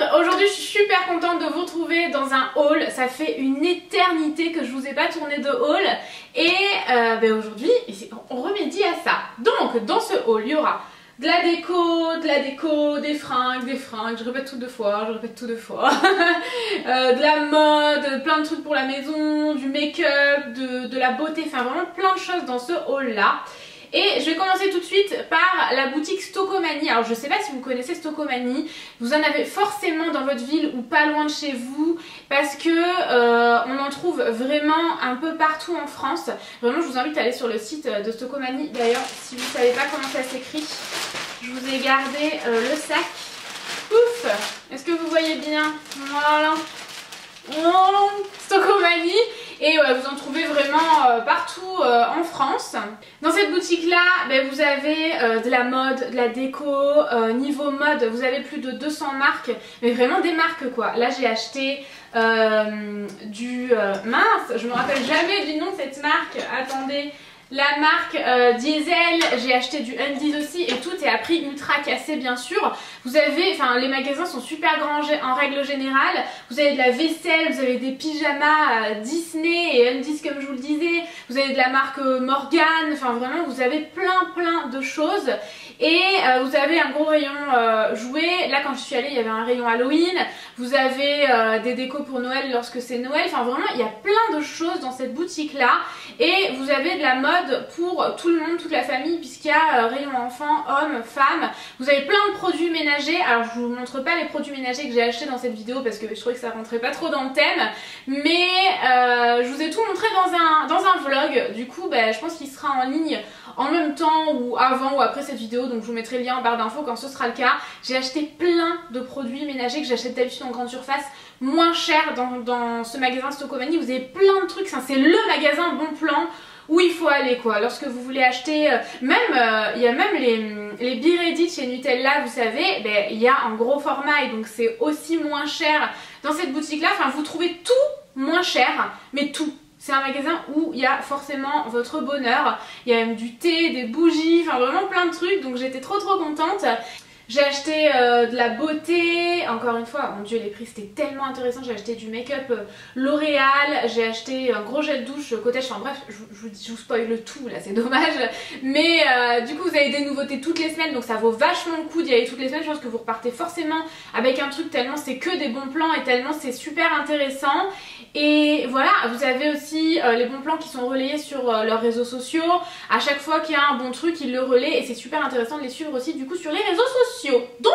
monde, aujourd'hui je suis super contente de vous retrouver dans un haul. Ça fait une éternité que je vous ai pas tourné de haul et aujourd'hui on remédie à ça. Donc dans ce haul il y aura de la déco, des fringues, je répète tout deux fois, de la mode, plein de trucs pour la maison, du make-up, de la beauté, enfin vraiment plein de choses dans ce haul là. Et je vais commencer tout de suite par la boutique Stocomanie. Alors je sais pas si vous connaissez Stocomanie, vous en avez forcément dans votre ville ou pas loin de chez vous parce que on en trouve vraiment un peu partout en France. Vraiment je vous invite à aller sur le site de Stocomanie. D'ailleurs si vous savez pas comment ça s'écrit, je vous ai gardé le sac. Ouf, est-ce que vous voyez bien? Voilà. Stocomanie. Et vous en trouvez vraiment partout en France. Dans cette boutique là, vous avez de la mode, de la déco, niveau mode vous avez plus de 200 marques, mais vraiment des marques quoi. Là j'ai acheté mince, je me rappelle jamais du nom de cette marque, attendez. La marque Diesel, j'ai acheté du Undies aussi et tout est à prix ultra cassé bien sûr. Vous avez, enfin les magasins sont super grands en règle générale. Vous avez de la vaisselle, vous avez des pyjamas Disney et Undies comme je vous le disais. Vous avez de la marque Morgan, enfin vraiment vous avez plein de choses. Et vous avez un gros rayon jouets. Là quand je suis allée il y avait un rayon Halloween. Vous avez des décos pour Noël lorsque c'est Noël. Enfin vraiment il y a plein de choses dans cette boutique là. Et vous avez de la mode pour tout le monde, toute la famille, puisqu'il y a rayon enfants, hommes, femmes. Vous avez plein de produits ménagers. Alors je vous montre pas les produits ménagers que j'ai achetés dans cette vidéo parce que je trouvais que ça rentrait pas trop dans le thème. Mais je vous ai tout montré dans un vlog. Du coup je pense qu'il sera en ligne en même temps ou avant ou après cette vidéo. Donc je vous mettrai le lien en barre d'infos quand ce sera le cas. J'ai acheté plein de produits ménagers que j'achète d'habitude en grande surface moins cher dans ce magasin Stocomanie. Vous avez plein de trucs, c'est le magasin bon plan où il faut aller quoi. Lorsque vous voulez acheter, il y a même les Be Ready chez Nutella, vous savez, il y a en gros format et donc c'est aussi moins cher dans cette boutique là. Enfin vous trouvez tout moins cher, mais tout. C'est un magasin où il y a forcément votre bonheur. Il y a même du thé, des bougies, enfin vraiment plein de trucs. Donc j'étais trop contente. J'ai acheté de la beauté, encore une fois, mon dieu les prix c'était tellement intéressant. J'ai acheté du make-up L'Oréal, j'ai acheté un gros gel douche Cottage, enfin bref je vous spoil le tout là, c'est dommage. Mais du coup vous avez des nouveautés toutes les semaines donc ça vaut vachement le coup d'y aller toutes les semaines. Je pense que vous repartez forcément avec un truc tellement c'est que des bons plans et tellement c'est super intéressant. Et voilà, vous avez aussi les bons plans qui sont relayés sur leurs réseaux sociaux. À chaque fois qu'il y a un bon truc, ils le relaient et c'est super intéressant de les suivre aussi du coup sur les réseaux sociaux. Donc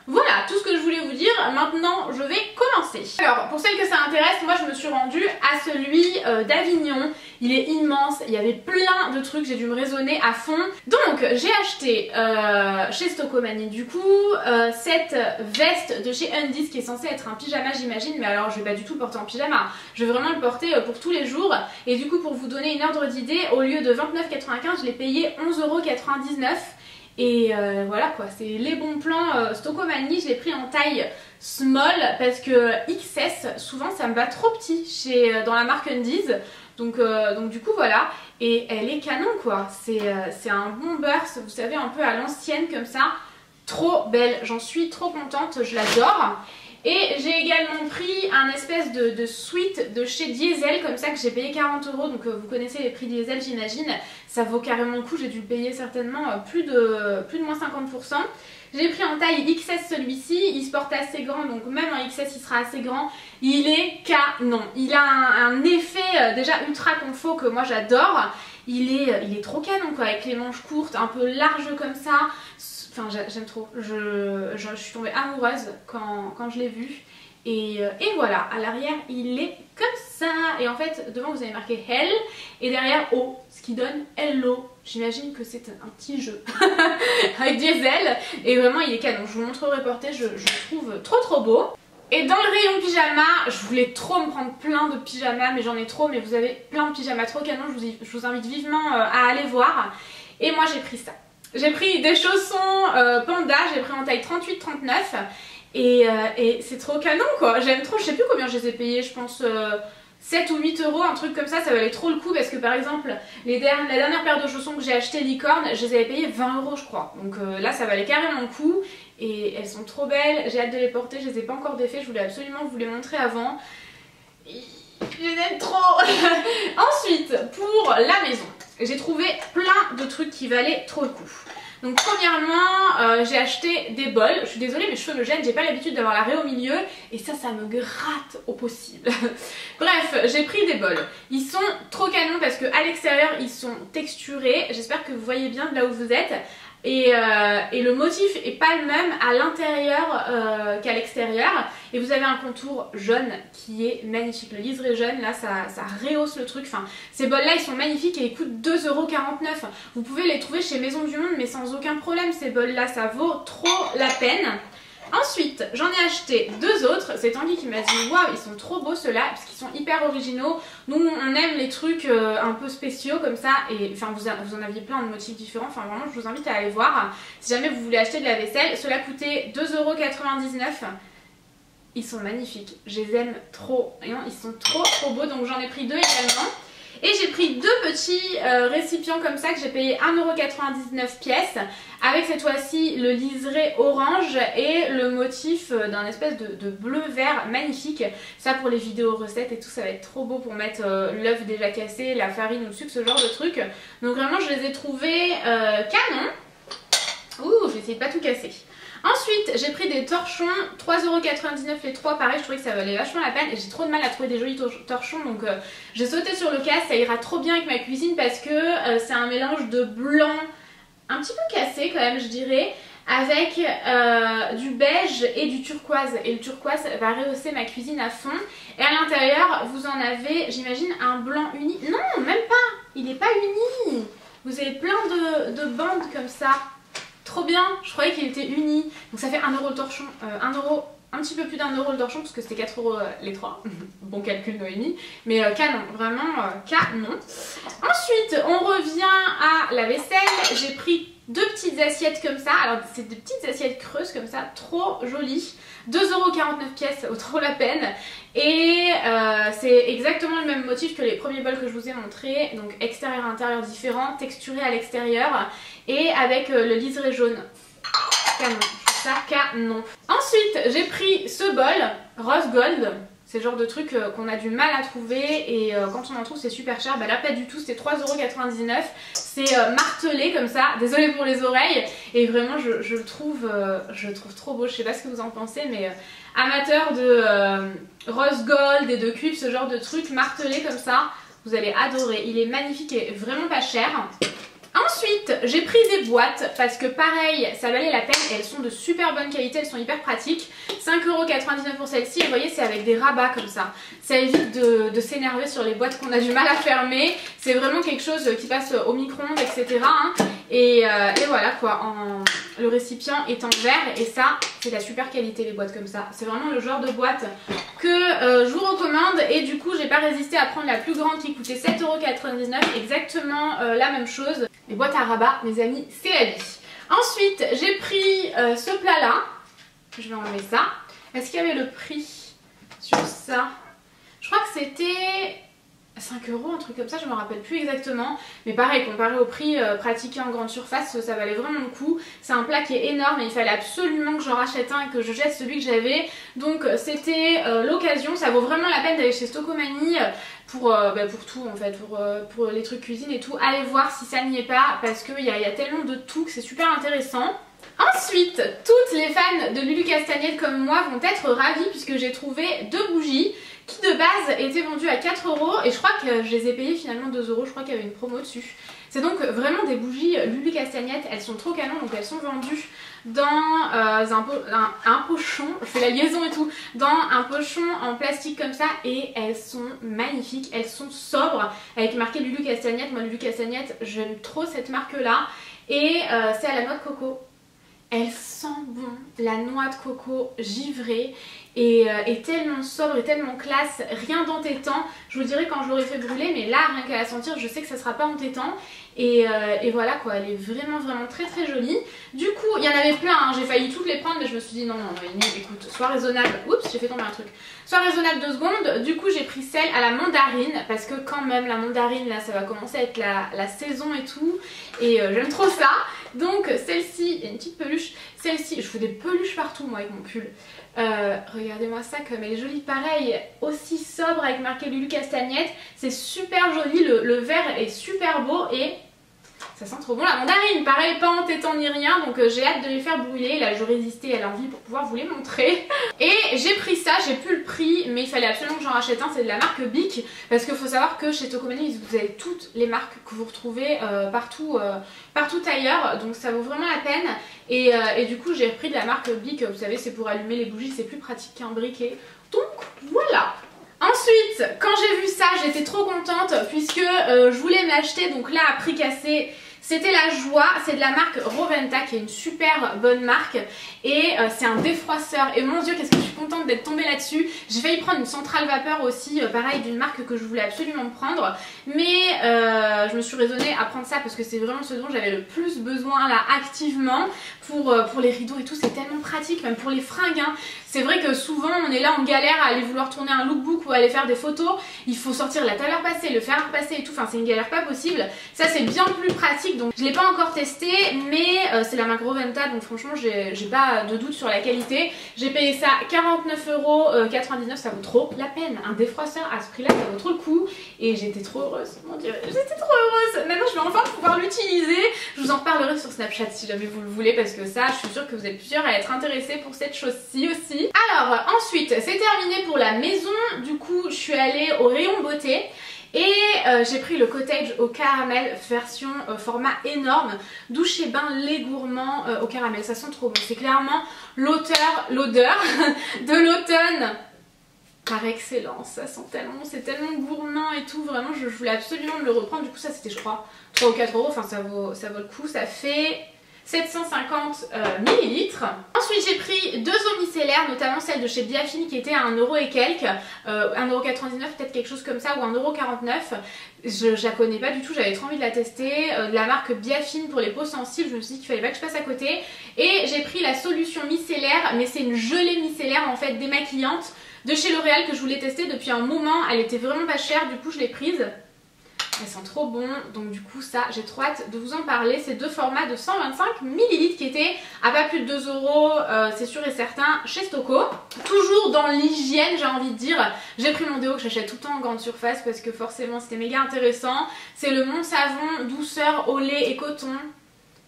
voilà tout ce que je voulais vous dire. Maintenant je vais commencer. Alors pour celles que ça intéresse, moi je me suis rendue à celui d'Avignon. Il est immense, il y avait plein de trucs, j'ai dû me raisonner à fond. Donc j'ai acheté chez Stocomanie du coup cette veste de chez Undies qui est censée être un pyjama j'imagine. Mais alors je vais pas du tout le porter en pyjama, je vais vraiment le porter pour tous les jours. Et du coup pour vous donner une ordre d'idée, au lieu de 29,95 je l'ai payé 11,99 €. Et voilà quoi, c'est les bons plans Stocomanie. Je l'ai pris en taille small parce que XS souvent ça me va trop petit dans la marque Undies. Donc du coup voilà, et elle est canon quoi, c'est un bon burst, vous savez un peu à l'ancienne comme ça, trop belle, j'en suis trop contente, je l'adore. Et j'ai également pris un espèce de suite de chez Diesel comme ça que j'ai payé 40 €. Donc vous connaissez les prix Diesel j'imagine. Ça vaut carrément le coup, j'ai dû le payer certainement plus de moins 50%. J'ai pris en taille XS celui-ci, il se porte assez grand donc même en XS il sera assez grand. Il est canon, il a un effet déjà ultra confort que moi j'adore. Il est trop canon quoi, avec les manches courtes, un peu larges comme ça. Enfin j'aime trop, je suis tombée amoureuse quand je l'ai vu. Et voilà, à l'arrière il est comme ça. Et en fait devant vous avez marqué Hell et derrière O, ce qui donne Hello. J'imagine que c'est un petit jeu avec Diesel. Et vraiment il est canon, je vous montrerai porté, je le trouve trop beau. Et dans le rayon pyjama, je voulais trop me prendre plein de pyjamas, mais j'en ai trop. Mais vous avez plein de pyjamas trop canons, je vous invite vivement à aller voir. Et moi j'ai pris ça. J'ai pris des chaussons Panda, j'ai pris en taille 38-39 et c'est trop canon quoi, j'aime trop, je sais plus combien je les ai payés, je pense 7 ou 8 €, un truc comme ça valait trop le coup parce que par exemple la dernière paire de chaussons que j'ai acheté Licorne, je les avais payés 20 € je crois, donc là ça valait carrément le coup et elles sont trop belles, j'ai hâte de les porter, je les ai pas encore défait, je voulais absolument vous les montrer avant. Je les aime trop. Ensuite, pour la maison, j'ai trouvé plein de trucs qui valaient trop le coup. Donc premièrement, j'ai acheté des bols. Je suis désolée, mes cheveux me gênent, j'ai pas l'habitude d'avoir la raie au milieu et ça me gratte au possible. Bref, j'ai pris des bols. Ils sont trop canons parce qu'à l'extérieur, ils sont texturés. J'espère que vous voyez bien de là où vous êtes. Et le motif est pas le même à l'intérieur qu'à l'extérieur. Et vous avez un contour jaune qui est magnifique. Le liseré jaune là ça rehausse le truc. Enfin, ces bols là ils sont magnifiques et ils coûtent 2,49 €. Vous pouvez les trouver chez Maison du Monde mais sans aucun problème. Ces bols là ça vaut trop la peine. Ensuite, j'en ai acheté deux autres. C'est Tanguy qui m'a dit waouh, ils sont trop beaux ceux-là parce qu'ils sont hyper originaux. Nous, on aime les trucs un peu spéciaux comme ça. Et enfin, vous en aviez plein de motifs différents. Enfin, vraiment, je vous invite à aller voir. Si jamais vous voulez acheter de la vaisselle, cela coûtait 2,99 €. Ils sont magnifiques. Je les aime trop. Ils sont trop beaux. Donc, j'en ai pris deux également. Et j'ai pris deux petits récipients comme ça que j'ai payé 1,99 € pièce, avec cette fois-ci le liseré orange et le motif d'un espèce de bleu vert magnifique. Ça pour les vidéos recettes et tout, ça va être trop beau pour mettre l'œuf déjà cassé, la farine ou le sucre, ce genre de truc. Donc vraiment je les ai trouvés canon. Ouh, je vais essayer de pas tout casser. Ensuite, j'ai pris des torchons, 3,99 € les trois, pareil, je trouvais que ça valait vachement la peine et j'ai trop de mal à trouver des jolis torchons, donc j'ai sauté sur le cas, ça ira trop bien avec ma cuisine parce que c'est un mélange de blanc un petit peu cassé quand même je dirais, avec du beige et du turquoise, et le turquoise va rehausser ma cuisine à fond. Et à l'intérieur vous en avez, j'imagine, un blanc uni, non même pas, il n'est pas uni, vous avez plein de bandes comme ça. Trop bien, je croyais qu'il était uni. Donc ça fait 1 € le torchon, 1 €, un petit peu plus d'1 € le torchon parce que c'était 4 € les trois. Bon calcul Noémie, mais canon, vraiment canon. Ensuite on revient à la vaisselle, j'ai pris deux petites assiettes comme ça. Alors c'est des petites assiettes creuses comme ça, trop jolies. 2,49 € pièce, vaut trop la peine. Et c'est exactement le même motif que les premiers bols que je vous ai montré. Donc extérieur intérieur différent, texturé à l'extérieur et avec le liseré jaune. Canon, je trouve ça canon. Ensuite j'ai pris ce bol rose gold. C'est le genre de truc qu'on a du mal à trouver et quand on en trouve c'est super cher. Bah là pas du tout, c'était 3,99 €. C'est martelé comme ça, désolée pour les oreilles. Et vraiment je le trouve trop beau, je sais pas ce que vous en pensez mais amateur de rose gold et de cuivre, ce genre de truc martelé comme ça, vous allez adorer. Il est magnifique et vraiment pas cher. Ensuite j'ai pris des boîtes parce que pareil ça valait la peine et elles sont de super bonne qualité, elles sont hyper pratiques. 5,99 € pour celle-ci et vous voyez c'est avec des rabats comme ça. Ça évite de s'énerver sur les boîtes qu'on a du mal à fermer. C'est vraiment quelque chose qui passe au micro-ondes etc. Hein. Et voilà quoi, le récipient est en verre et ça c'est de la super qualité les boîtes comme ça. C'est vraiment le genre de boîte que je vous recommande et du coup j'ai pas résisté à prendre la plus grande qui coûtait 7,99 €, exactement la même chose. Les boîtes à rabat mes amis c'est la vie. Ensuite j'ai pris ce plat là, je vais enlever ça. Est-ce qu'il y avait le prix sur ça? Je crois que c'était 5 €, un truc comme ça, je me rappelle plus exactement. Mais pareil, comparé au prix pratiqué en grande surface, ça valait vraiment le coup. C'est un plat qui est énorme et il fallait absolument que j'en rachète un et que je jette celui que j'avais. Donc c'était l'occasion, ça vaut vraiment la peine d'aller chez Stocomanie pour tout en fait, pour les trucs cuisine et tout. Allez voir si ça n'y est pas parce qu'il y a tellement de tout que c'est super intéressant. Ensuite, toutes les fans de Lulu Castagnette comme moi vont être ravies puisque j'ai trouvé deux bougies qui de base étaient vendues à 4 € et je crois que je les ai payées finalement 2 €, je crois qu'il y avait une promo dessus. C'est donc vraiment des bougies Lulu Castagnette, elles sont trop canon, donc elles sont vendues dans un pochon, je fais la liaison et tout, dans un pochon en plastique comme ça et elles sont magnifiques, elles sont sobres avec marqué Lulu Castagnette. Moi Lulu Castagnette j'aime trop cette marque là et c'est à la noix de coco. Elle sent bon la noix de coco givrée et est tellement sobre et tellement classe, rien d'entêtant. Je vous dirai quand je l'aurai fait brûler, mais là rien qu'à la sentir je sais que ça sera pas entêtant. Et voilà quoi, elle est vraiment très très jolie. Du coup il y en avait plein, hein. J'ai failli toutes les prendre mais je me suis dit non écoute, sois raisonnable. Oups, j'ai fait tomber un truc. Sois raisonnable 2 secondes. Du coup j'ai pris celle à la mandarine parce que quand même la mandarine là ça va commencer à être la saison et tout. Et j'aime trop ça. Donc celle-ci, il y a une petite peluche. Celle-ci, je fais des peluches partout moi avec mon pull. Regardez-moi ça comme elle est jolie, pareil, aussi sobre avec marqué Lulu Castagnette. C'est super joli, le vert est super beau et ça sent trop bon. La mandarine, pareil, pas entêtant ni rien, donc j'ai hâte de les faire brûler. Là je résistais à l'envie pour pouvoir vous les montrer. Et j'ai pris ça, j'ai plus le prix mais il fallait absolument que j'en rachète un, c'est de la marque Bic. Parce qu'il faut savoir que chez Tokomani vous avez toutes les marques que vous retrouvez partout ailleurs, donc ça vaut vraiment la peine. Et du coup j'ai repris de la marque Bic, vous savez c'est pour allumer les bougies, c'est plus pratique qu'un briquet. Donc voilà. Ensuite, quand j'ai vu ça, j'étais trop contente puisque je voulais me l'acheter, donc là à prix cassé, c'était la joie. C'est de la marque Roventa qui est une super bonne marque et c'est un défroisseur et mon dieu qu'est-ce que je suis contente d'être tombée là-dessus. J'ai failli prendre une centrale vapeur aussi, pareil d'une marque que je voulais absolument prendre, mais je me suis raisonnée à prendre ça parce que c'est vraiment ce dont j'avais le plus besoin là activement pour les rideaux et tout. C'est tellement pratique, même pour les fringues hein. C'est vrai que souvent on est là en galère à aller vouloir tourner un lookbook ou aller faire des photos, il faut sortir la table à repasser, le fer à repasser et tout, enfin c'est une galère pas possible. Ça c'est bien plus pratique, donc je l'ai pas encore testé mais c'est la marque Roventa, donc franchement j'ai pas de doute sur la qualité. J'ai payé ça 49,99 €, ça vaut trop la peine. Un défroisseur à ce prix là ça vaut trop le coup et j'étais trop heureuse, mon dieu j'étais trop heureuse. Maintenant je vais enfin pouvoir l'utiliser. Je vous en reparlerai sur Snapchat si jamais vous le voulez parce que ça je suis sûre que vous êtes plusieurs à être intéressés pour cette chose-ci aussi. Alors ensuite c'est terminé pour la maison, du coup je suis allée au rayon beauté et j'ai pris le cottage au caramel version format énorme, douche et bain lait gourmand au caramel. Ça sent trop bon, c'est clairement l'odeur de l'automne par excellence. Ça sent tellement, c'est tellement gourmand et tout, vraiment je voulais absolument me le reprendre. Du coup ça c'était je crois 3 ou 4 €, enfin ça vaut le coup. Ça fait 750 ml. Ensuite j'ai pris 2 eaux micellaires, notamment celle de chez Biafine qui était à 1 € et quelques, 1,99 € peut-être quelque chose comme ça, ou 1,49 €. Je la connais pas du tout, j'avais trop envie de la tester, de la marque Biafine pour les peaux sensibles. Je me suis dit qu'il fallait pas que je passe à côté. Et j'ai pris la solution micellaire, mais c'est une gelée micellaire en fait démaquillante de chez L'Oréal que je voulais tester depuis un moment. Elle était vraiment pas chère, du coup je l'ai prise. Elle sent trop bon, donc du coup ça j'ai trop hâte de vous en parler. C'est 2 formats de 125 ml qui étaient à pas plus de 2 €, c'est sûr et certain, chez Stoko. Toujours dans l'hygiène j'ai envie de dire, j'ai pris mon déo que j'achète tout le temps en grande surface parce que forcément c'était méga intéressant. C'est le Mon Savon douceur au lait et coton.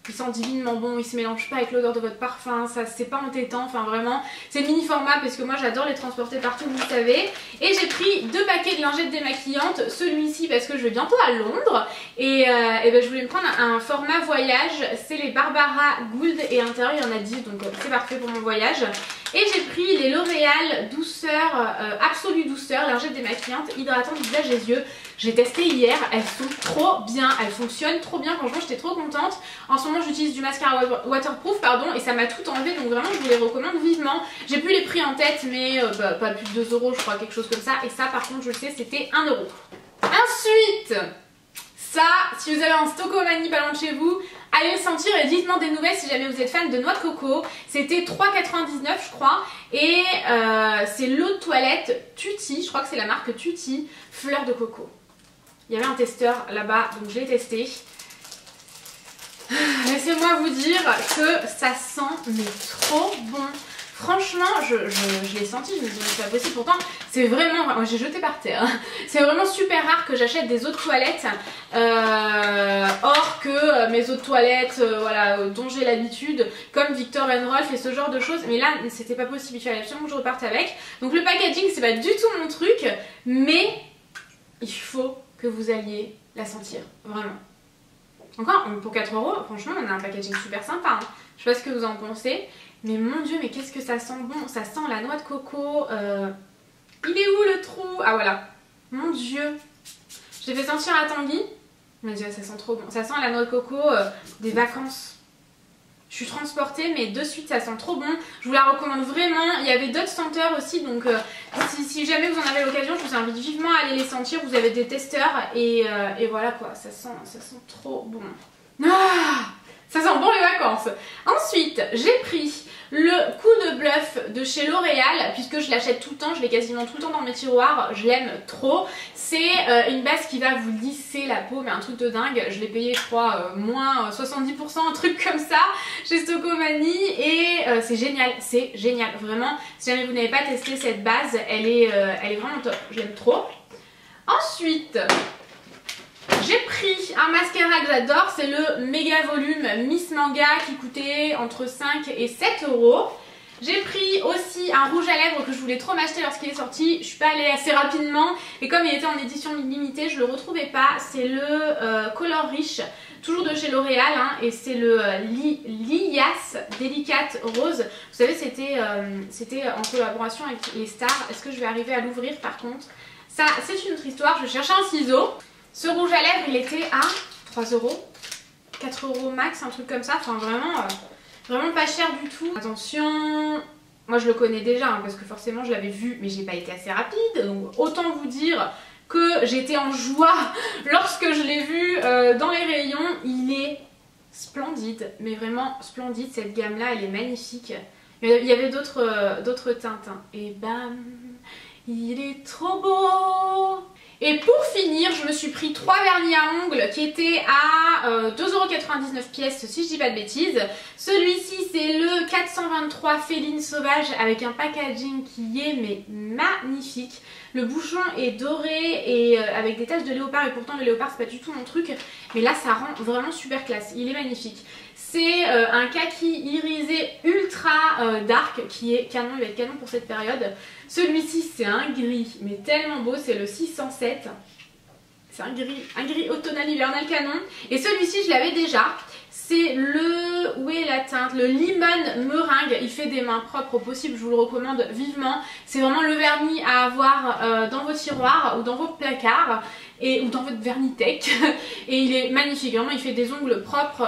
Il sent divinement bon, il se mélange pas avec l'odeur de votre parfum, ça c'est pas entêtant, enfin vraiment c'est mini format parce que moi j'adore les transporter partout vous le savez. Et j'ai pris 2 paquets de lingettes démaquillantes, celui-ci parce que je vais bientôt à Londres et ben, je voulais me prendre un format voyage, c'est les Barbara Gould et à l'intérieur il y en a 10 donc c'est parfait pour mon voyage. Et j'ai pris les L'Oréal douceur, absolue douceur, lingettes démaquillantes, hydratantes visage et yeux. J'ai testé hier, elles sont trop bien, elles fonctionnent trop bien, franchement j'étais trop contente. En ce moment j'utilise du mascara waterproof pardon et ça m'a tout enlevé, donc vraiment je vous les recommande vivement. J'ai plus les prix en tête mais pas plus de 2 € je crois, quelque chose comme ça. Et ça par contre je le sais c'était 1 €. Ensuite ça, si vous avez un Stokomani pas loin de chez vous, allez le sentir et dites-moi des nouvelles si jamais vous êtes fan de noix de coco. C'était 3,99 je crois et c'est l'eau de toilette Tutti, je crois que c'est la marque Tutti, fleur de coco. Il y avait un testeur là-bas donc je l'ai testé. Laissez-moi vous dire que ça sent mais trop bon. Franchement, je l'ai senti, je me suis dit c'est pas possible, pourtant c'est vraiment, j'ai jeté par terre, c'est vraiment super rare que j'achète des eaux de toilette, or que mes eaux de toilette, voilà, dont j'ai l'habitude, comme Victor & Rolf et ce genre de choses, mais là c'était pas possible, il fallait absolument que je reparte avec. Donc le packaging c'est pas du tout mon truc, mais il faut que vous alliez la sentir, vraiment. Encore, pour 4 €, franchement on a un packaging super sympa, hein. Je sais pas ce que vous en pensez. Mais mon dieu, mais qu'est-ce que ça sent bon. Ça sent la noix de coco. Il est où le trou? Ah voilà. Mon dieu. Je l'ai fait sentir à Tanguy. Mon dieu, ça sent trop bon. Ça sent la noix de coco des vacances. Je suis transportée, mais de suite ça sent trop bon. Je vous la recommande vraiment. Il y avait d'autres senteurs aussi, donc si jamais vous en avez l'occasion, je vous invite vivement à aller les sentir. Vous avez des testeurs et voilà quoi, ça sent trop bon. Ah, ça sent bon les vacances. Ensuite, j'ai pris le coup de bluff de chez L'Oréal, puisque je l'achète tout le temps, je l'ai quasiment tout le temps dans mes tiroirs, je l'aime trop. C'est une base qui va vous lisser la peau, mais un truc de dingue. Je l'ai payé, je crois, moins 70%, un truc comme ça, chez Stocomanie, et c'est génial, vraiment. Si jamais vous n'avez pas testé cette base, elle est vraiment top, je l'aime trop. Ensuite, j'ai pris un mascara que j'adore, c'est le méga volume Miss Manga qui coûtait entre 5 et 7 euros. J'ai pris aussi un rouge à lèvres que je voulais trop m'acheter lorsqu'il est sorti. Je suis pas allée assez rapidement et comme il était en édition limitée, je le retrouvais pas. C'est le Color Rich, toujours de chez L'Oréal, hein, et c'est le Lias Delicate Rose. Vous savez, c'était en collaboration avec les stars. Est-ce que je vais arriver à l'ouvrir par contre? Ça, c'est une autre histoire. Je cherchais un ciseau. Ce rouge à lèvres, il était à 3 euros, 4 euros max, un truc comme ça. Enfin, vraiment pas cher du tout. Attention, moi je le connais déjà, hein, parce que forcément je l'avais vu, mais j'ai pas été assez rapide. Donc autant vous dire que j'étais en joie lorsque je l'ai vu dans les rayons. Il est splendide, mais vraiment splendide. Cette gamme-là, elle est magnifique. Il y avait d'autres teintes, hein. Et bam, il est trop beau! Et pour finir, je me suis pris 3 vernis à ongles qui étaient à 2,99€ pièce, si je dis pas de bêtises. Celui-ci, c'est le 423 Féline Sauvage avec un packaging qui est mais magnifique. Le bouchon est doré et avec des taches de léopard, et pourtant le léopard c'est pas du tout mon truc, mais là ça rend vraiment super classe, il est magnifique. C'est un kaki irisé ultra dark qui est canon, il va être canon pour cette période. Celui-ci c'est un gris mais tellement beau, c'est le 607. C'est un gris automnal hivernal canon. Et celui-ci je l'avais déjà. C'est le... où est la teinte? Le Lemon Meringue. Il fait des mains propres au possible, je vous le recommande vivement. C'est vraiment le vernis à avoir dans vos tiroirs ou dans vos placards ou dans votre Vernitech. Et il est magnifique, vraiment il fait des ongles propres,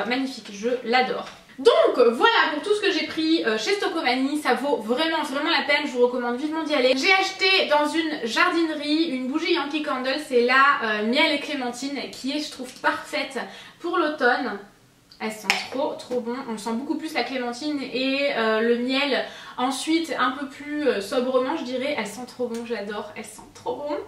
magnifique, je l'adore. Donc voilà pour tout ce que j'ai pris chez Stocomanie, ça vaut vraiment la peine, je vous recommande vivement d'y aller. J'ai acheté dans une jardinerie une bougie Yankee Candle, c'est la miel et clémentine qui est je trouve parfaite pour l'automne. Elle sent trop bon, on sent beaucoup plus la clémentine et le miel ensuite un peu plus sobrement je dirais. Elle sent trop bon, j'adore, elle sent trop bon.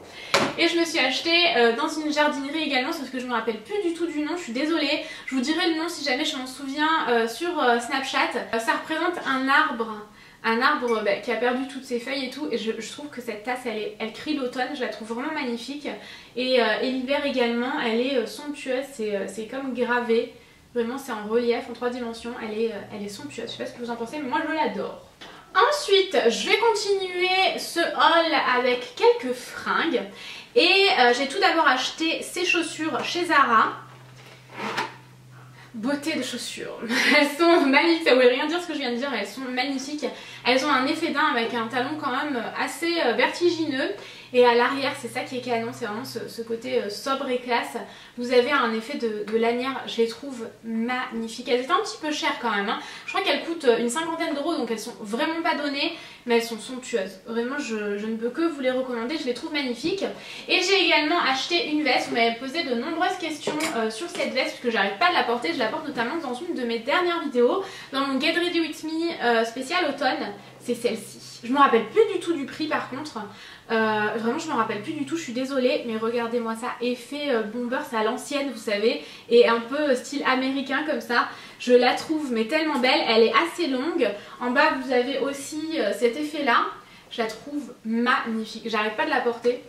Et je me suis acheté dans une jardinerie également, sauf que je me rappelle plus du tout du nom, je suis désolée. Je vous dirai le nom si jamais je m'en souviens sur Snapchat. Ça représente un arbre qui a perdu toutes ses feuilles et tout, et je trouve que cette tasse elle crie l'automne, je la trouve vraiment magnifique. Et l'hiver également, elle est somptueuse, c'est comme gravé. Vraiment c'est en relief, en 3 dimensions, elle est somptueuse, je sais pas ce que vous en pensez mais moi je l'adore. Ensuite je vais continuer ce haul avec quelques fringues et j'ai tout d'abord acheté ces chaussures chez Zara. Beauté de chaussures, elles sont magnifiques, ça voulait rien dire ce que je viens de dire, elles sont magnifiques. Elles ont un effet d'un avec un talon quand même assez vertigineux. Et à l'arrière, c'est ça qui est canon, c'est vraiment ce côté sobre et classe. Vous avez un effet de lanière, je les trouve magnifiques. Elles étaient un petit peu chères quand même, hein. Je crois qu'elles coûtent une 50aine d'euros, donc elles sont vraiment pas données, mais elles sont somptueuses. Vraiment, je ne peux que vous les recommander, je les trouve magnifiques. Et j'ai également acheté une veste, vous m'avez posé de nombreuses questions sur cette veste, puisque j'arrive pas à la porter. Je la porte notamment dans une de mes dernières vidéos, dans mon Get Ready With Me spécial automne. C'est celle-ci. Je me rappelle plus du tout du prix par contre. Vraiment je me rappelle plus du tout, je suis désolée, mais regardez-moi ça, effet bomber, c'est à l'ancienne vous savez, et un peu style américain comme ça. Je la trouve mais tellement belle, elle est assez longue. En bas vous avez aussi cet effet là, je la trouve magnifique, j'arrive pas de la porter.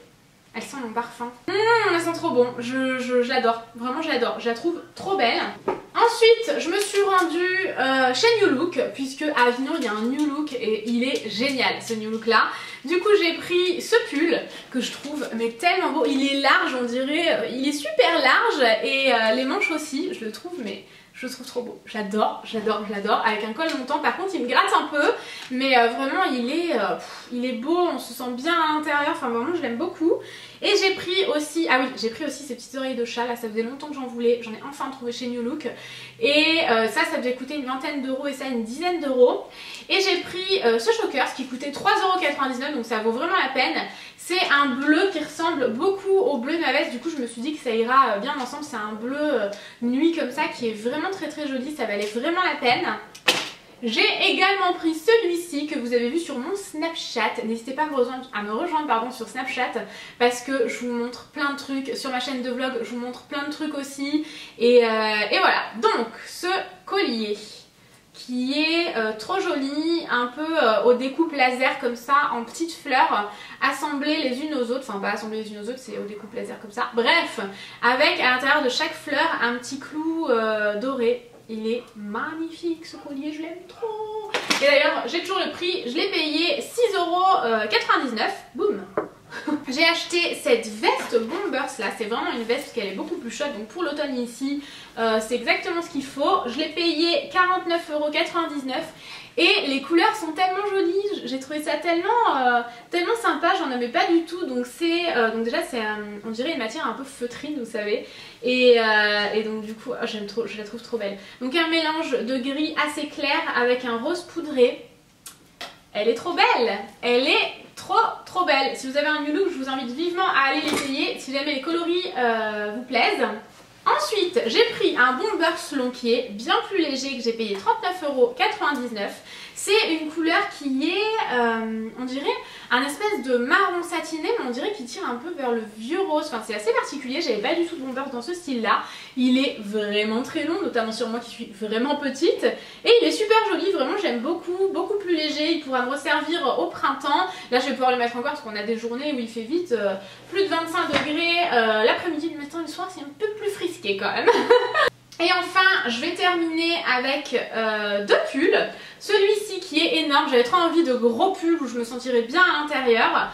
Elle sent mon parfum. Elle sent trop bon, je l'adore, vraiment je l'adore, je la trouve trop belle. Ensuite, je me suis rendue chez New Look, puisque à Avignon il y a un New Look et il est génial ce New Look là. Du coup j'ai pris ce pull que je trouve mais tellement beau, il est large on dirait, il est super large et les manches aussi, je le trouve mais Je le trouve trop beau, j'adore, j'adore, j'adore. Avec un col montant, par contre il me gratte un peu, mais vraiment il est beau, on se sent bien à l'intérieur, enfin vraiment je l'aime beaucoup. Et j'ai pris aussi, ah oui, j'ai pris aussi ces petites oreilles de chat, là ça faisait longtemps que j'en voulais, j'en ai enfin trouvé chez New Look. Et ça devait coûter une vingtaine d'euros et ça une dizaine d'euros. Et j'ai pris ce choker, ce qui coûtait 3,99 €, donc ça vaut vraiment la peine. C'est un bleu qui ressemble beaucoup au bleu de ma veste, du coup je me suis dit que ça ira bien ensemble. C'est un bleu nuit comme ça qui est vraiment très joli, ça valait vraiment la peine. J'ai également pris celui-ci que vous avez vu sur mon Snapchat. N'hésitez pas à me rejoindre sur Snapchat parce que je vous montre plein de trucs. Sur ma chaîne de vlog, je vous montre plein de trucs aussi. Et voilà, donc ce collier qui est trop joli, un peu au découpe laser comme ça, en petites fleurs, assemblées les unes aux autres, enfin pas assemblées les unes aux autres, c'est au découpe laser comme ça. Bref, avec à l'intérieur de chaque fleur un petit clou doré. Il est magnifique ce collier, je l'aime trop. Et d'ailleurs, j'ai toujours le prix, je l'ai payé 6,99 €. Boum. J'ai acheté cette veste Bombers là, c'est vraiment une veste parce qu'elle est beaucoup plus chaude, donc pour l'automne ici, c'est exactement ce qu'il faut. Je l'ai payé 49,99 € et les couleurs sont tellement jolies, j'ai trouvé ça tellement sympa, j'en avais pas du tout. Donc donc déjà c'est on dirait une matière un peu feutrine, vous savez, et donc du coup j'aime trop, je la trouve trop belle. Donc un mélange de gris assez clair avec un rose poudré. Elle est trop belle, elle est trop belle. Si vous avez un New Look, je vous invite vivement à aller l'essayer si jamais les coloris vous plaisent. Ensuite, j'ai pris un Bombers long qui est bien plus léger, que j'ai payé 39,99 €. C'est une couleur qui est, on dirait, un espèce de marron satiné, mais on dirait qu'il tire un peu vers le vieux rose. Enfin, c'est assez particulier, j'avais pas du tout de Bombers dans ce style-là. Il est vraiment très long, notamment sur moi qui suis vraiment petite. Et il est super joli, vraiment j'aime beaucoup, beaucoup plus léger. Il pourra me resservir au printemps. Là, je vais pouvoir le mettre encore parce qu'on a des journées où il fait vite plus de 25 degrés. L'après-midi, le matin et le soir, c'est un peu plus frisqué quand même. Et enfin, je vais terminer avec deux pulls. Celui-ci qui est énorme, j'avais trop envie de gros pulls où je me sentirais bien à l'intérieur.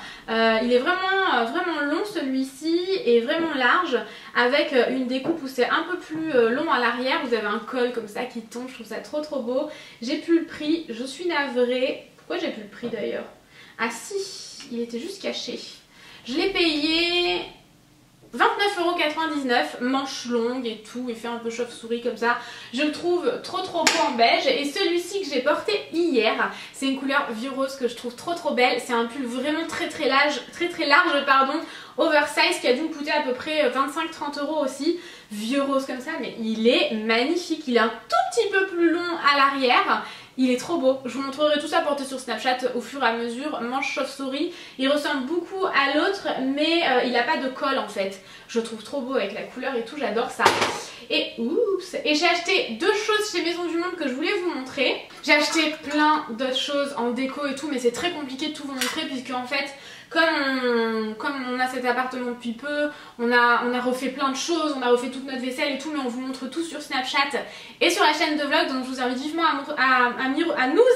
Il est vraiment long celui-ci et vraiment large avec une découpe où c'est un peu plus long à l'arrière. Vous avez un col comme ça qui tombe, je trouve ça trop beau. J'ai plus le prix, je suis navrée. Pourquoi j'ai plus le prix d'ailleurs? Ah si, il était juste caché. Je l'ai payé 29,99 €, manche longue et tout, il fait un peu chauve-souris comme ça. Je le trouve trop beau en beige. Et celui-ci que j'ai porté hier, c'est une couleur vieux rose que je trouve trop belle. C'est un pull vraiment très large, pardon, oversize, qui a dû me coûter à peu près 25-30 € aussi. Vieux rose comme ça, mais il est magnifique. Il est un tout petit peu plus long à l'arrière. Il est trop beau, je vous montrerai tout ça porté sur Snapchat au fur et à mesure. Manche chauve-souris, il ressemble beaucoup à l'autre mais il n'a pas de col en fait. Je le trouve trop beau avec la couleur et tout, j'adore ça. Et oups, et j'ai acheté deux choses chez Maison du Monde que je voulais vous montrer. J'ai acheté plein d'autres choses en déco et tout, mais c'est très compliqué de tout vous montrer puisque en fait comme on a cet appartement depuis peu, on a refait plein de choses, on a refait toute notre vaisselle et tout, mais on vous montre tout sur Snapchat et sur la chaîne de vlog. Donc je vous invite vivement à nous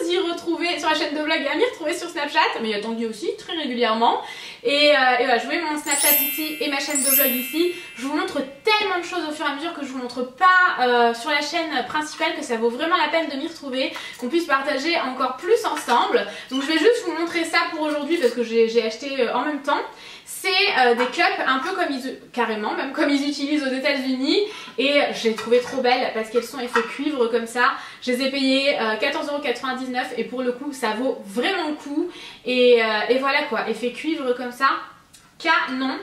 y retrouver sur la chaîne de vlog et à m'y retrouver sur Snapchat, mais il y a Tanguy aussi très régulièrement. Et voilà, je vous mets mon Snapchat ici et ma chaîne de vlog ici. Je vous montre tellement de choses au fur et à mesure que je vous montre pas sur la chaîne principale, que ça vaut vraiment la peine de m'y retrouver, qu'on puisse partager encore plus ensemble. Donc je vais juste vous montrer ça pour aujourd'hui parce que j'ai acheté en même temps. C'est des cups un peu comme carrément même comme ils utilisent aux États-Unis, et je les trouvais trop belles parce qu'elles sont effet cuivre comme ça. Je les ai payées 14,99 € et pour le coup ça vaut vraiment le coup. Et voilà quoi, effet cuivre comme ça, canon.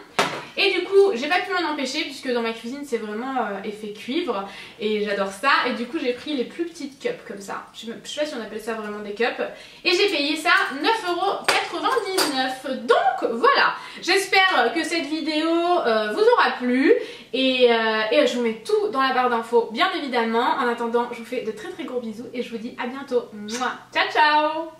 Et du coup j'ai pas pu m'en empêcher puisque dans ma cuisine c'est vraiment effet cuivre et j'adore ça. Et du coup j'ai pris les plus petites cups comme ça, je sais pas si on appelle ça vraiment des cups, et j'ai payé ça 9,99 €. Donc voilà, j'espère que cette vidéo vous aura plu et je vous mets tout dans la barre d'infos bien évidemment. En attendant, je vous fais de très gros bisous et je vous dis à bientôt. Mouah. Ciao ciao.